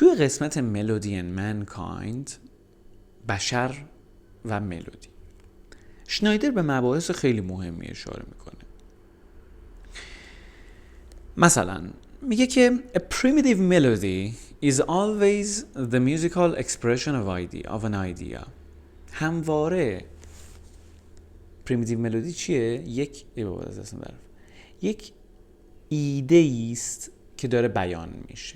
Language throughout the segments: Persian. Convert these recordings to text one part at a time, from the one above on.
توی قسمت ملودی and mankind، بشر و ملودی، شنایدر به مباحث خیلی مهمی اشاره میکنه. مثلا میگه که a primitive melody is always the musical expression of an idea. همواره primitive melody چیه؟ یک ایده است که داره بیان میشه.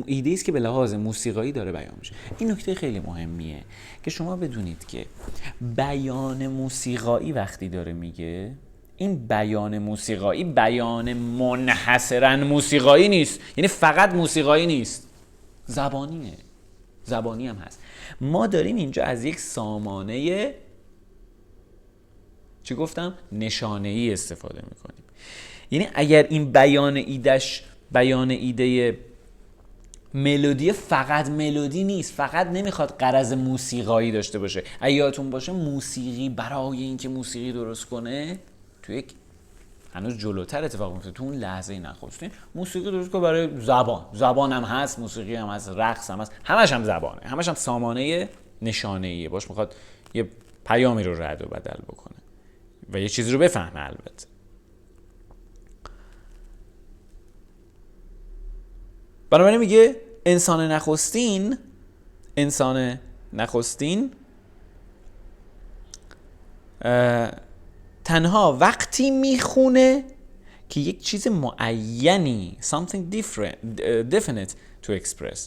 ایده است که به لحاظ موسیقایی داره بیان میشه. این نکته خیلی مهمیه که شما بدونید که بیان موسیقایی وقتی داره میگه، این بیان موسیقایی بیان منحصراً موسیقایی نیست، یعنی فقط موسیقایی نیست، زبانی هم هست. ما داریم اینجا از یک سامانه چی گفتم؟ نشانه‌ای استفاده میکنیم. یعنی اگر این بیان ایده ملودی فقط ملودی نیست، فقط نمیخواد غرض موسیقایی داشته باشه. اگه یادتون باشه موسیقی برای اینکه موسیقی درست کنه تو یک هنوز جلوتر اتفاق میفته، تو اون لحظه نخستین موسیقی درست کنه برای زبان هم هست، موسیقی هم هست، رقص هم هست، همش هم زبانه، همش هم سامانه نشانه‌ایه، باش میخواد یه پیامی رو رد و بدل بکنه و یه چیزی رو بفهمه. البته بنابراین میگه انسان نخستین تنها وقتی میخونه که یک چیز معینی something definite to express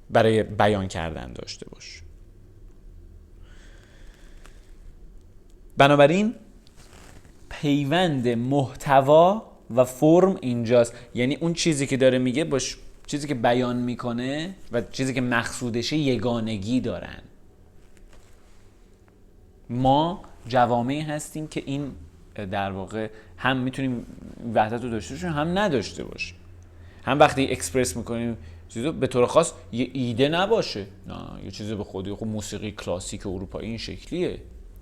برای بیان کردن داشته باشه. بنابراین پیوند محتوا و فرم اینجاست، یعنی اون چیزی که داره میگه باش چیزی که بیان میکنه و چیزی که مقصودشه یگانگی دارن. ما جوامعی هستیم که این در واقع هم میتونیم وحدت رو داشته باشیم هم نداشته باشیم. هم وقتی اکسپرس میکنیم چیزو به طور خاص یه ایده نباشه، نه یه چیزی به خودی، خب موسیقی کلاسیک اروپایی این شکلیه،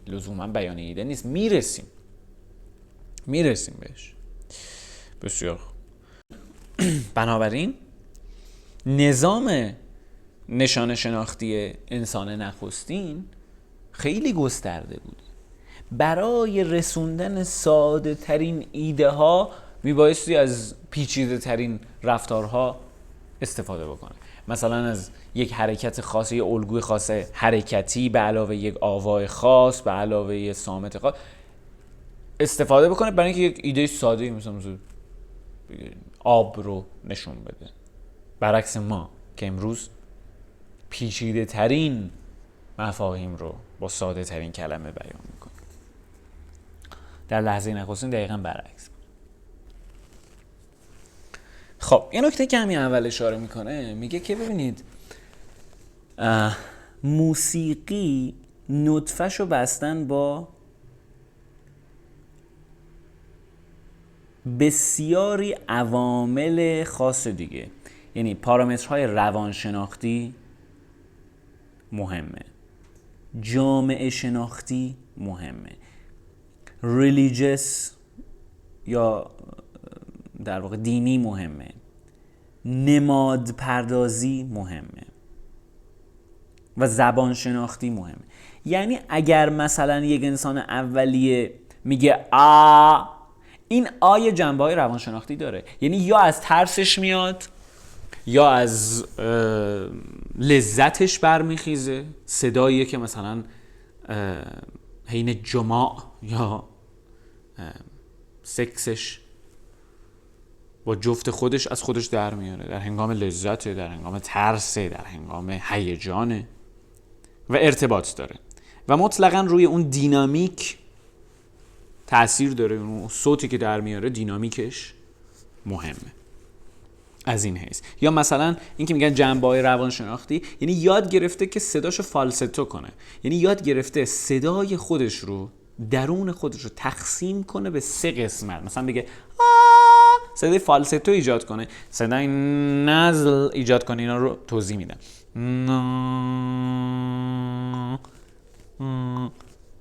لزوما بیان ایده نیست، میرسیم بهش. بسیار بنابراین نظام نشان شناختی انسان نخستین خیلی گسترده بود. برای رسوندن ساده ترین ایده ها میبایستی از پیچیده ترین رفتارها استفاده بکنه. مثلا از یک حرکت خاص، یک الگوی خاص حرکتی به علاوه یک آوای خاص به علاوه یک صامت خاص استفاده بکنه برای اینکه یک ایده ساده مثلا آب رو نشون بده. برعکس ما که امروز پیچیده ترین مفاهیم رو با ساده ترین کلمه بیان میکنیم. در لحظه نخستین دقیقاً برعکس. خب یه نکته که همین اول اشاره میکنه، میگه که ببینید موسیقی نطفه‌شو بستن با بسیاری عوامل خاص دیگه، یعنی پارامترهای روانشناختی مهمه، جامعه شناختی مهمه، ریلیجیس یا در واقع دینی مهمه، نماد پردازی مهمه و زبان شناختی مهمه. یعنی اگر مثلا یک انسان اولیه میگه این آیه جنبه‌های روانشناختی داره، یعنی یا از ترسش میاد یا از لذتش برمیخیزه، صداییه که مثلا حین جماع یا سکسش با جفت خودش از خودش در میاره، در هنگام لذته، در هنگام ترسه، در هنگام هیجانه و ارتباط داره و مطلقاً روی اون دینامیک تأثیر داره. اون صوتی که در میاره دینامیکش مهمه از این حیث. یا مثلا این که میگن جنبه‌های روانشناختی، یعنی یاد گرفته که صداشو فالستو کنه، یعنی یاد گرفته صدای خودش رو، درون خودش رو تقسیم کنه به 3 قسمت. مثلا بگه صدای فالستو ایجاد کنه، صدای نزل ایجاد کنه. اینا رو توضیح میدم.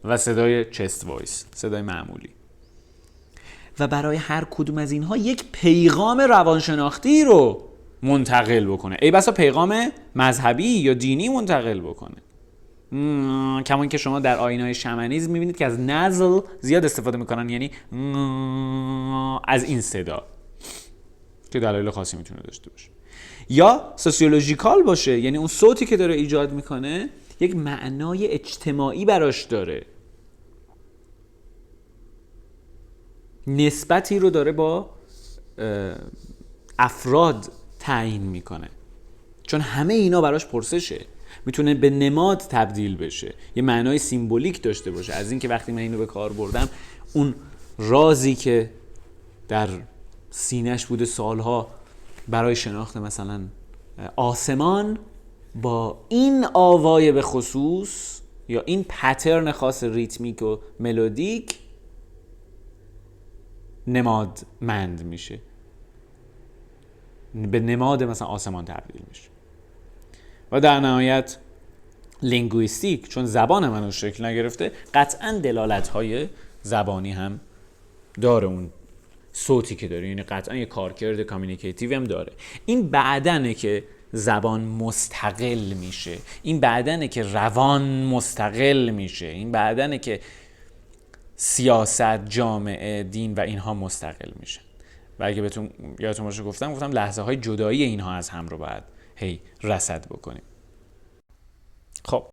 و صدای چست وایس، صدای معمولی. و برای هر کدوم از اینها یک پیغام روانشناختی رو منتقل بکنه، ای بسا پیغام مذهبی یا دینی منتقل بکنه. کمان که شما در آیین‌های شمنیسم میبینید که از نزل زیاد استفاده میکنن، یعنی از این صدا که دلایل خاصی میتونه داشته باشه. یا سوسیولوژیکال باشه، یعنی اون صوتی که داره ایجاد میکنه یک معنای اجتماعی براش داره، نسبتی رو داره با افراد تعیین میکنه، چون همه اینا براش پرسشه، میتونه به نماد تبدیل بشه، یه معنای سیمبولیک داشته باشه، از این که وقتی من اینو به کار بردم اون رازی که در سینه‌اش بوده سالها برای شناخت مثلا آسمان با این آوای به خصوص یا این پترن خاص ریتمیک و ملودیک نمادمند میشه، به نماد مثلا آسمان تبدیل میشه. و در نهایت لینگویستیک، چون زبان منو شکل نگرفته، قطعا دلالت‌های زبانی هم داره، اون صوتی که داره، یعنی قطعا یه کارکرد کامیونیکیتیو هم داره. این بعدنه که زبان مستقل میشه، این بعدنه که روان مستقل میشه، این بعدنه که سیاست، جامعه، دین و اینها مستقل میشه. و اگه بهتون یادتون باشه گفتم لحظه های جدایی اینها از هم رو باید رصد بکنیم. خب